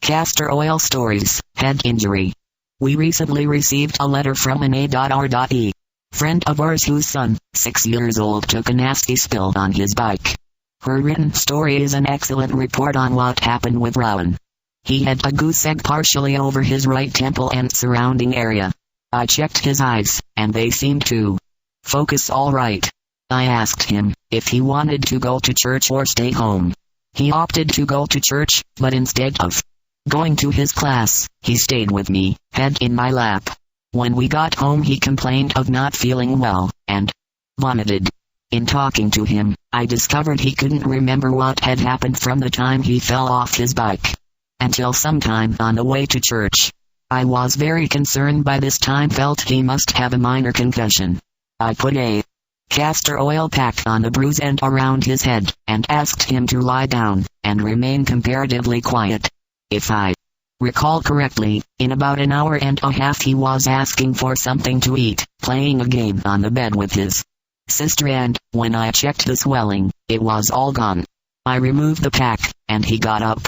Castor oil stories, head injury. We recently received a letter from an A.R.E. friend of ours whose son, 6 years old, took a nasty spill on his bike. Her written story is an excellent report on what happened with Rowan. He had a goose egg partially over his right temple and surrounding area. I checked his eyes, and they seemed to focus all right. I asked him if he wanted to go to church or stay home. He opted to go to church, but instead of going to his class, he stayed with me, head in my lap. When we got home he complained of not feeling well, and vomited. In talking to him, I discovered he couldn't remember what had happened from the time he fell off his bike until sometime on the way to church. I was very concerned by this time, felt he must have a minor concussion. I put a castor oil pack on the bruise and around his head, and asked him to lie down and remain comparatively quiet. If I recall correctly, in about an hour and a half he was asking for something to eat, playing a game on the bed with his sister, and when I checked the swelling, it was all gone. I removed the pack, and he got up.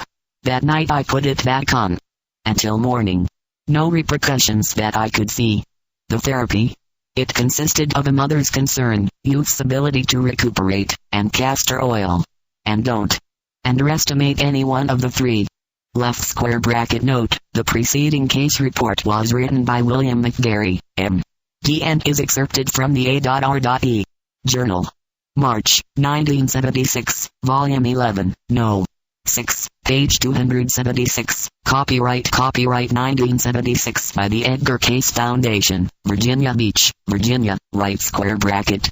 That night I put it back on. Until morning. No repercussions that I could see. The therapy? It consisted of a mother's concern, youth's ability to recuperate, and castor oil. And don't underestimate any one of the three. Left square bracket note, the preceding case report was written by William McGarry, M.D. and is excerpted from the A.R.E. Journal. March, 1976, Volume 11, No. 6, page 276, copyright 1976 by the Edgar Cayce Foundation, Virginia Beach, Virginia, right square bracket.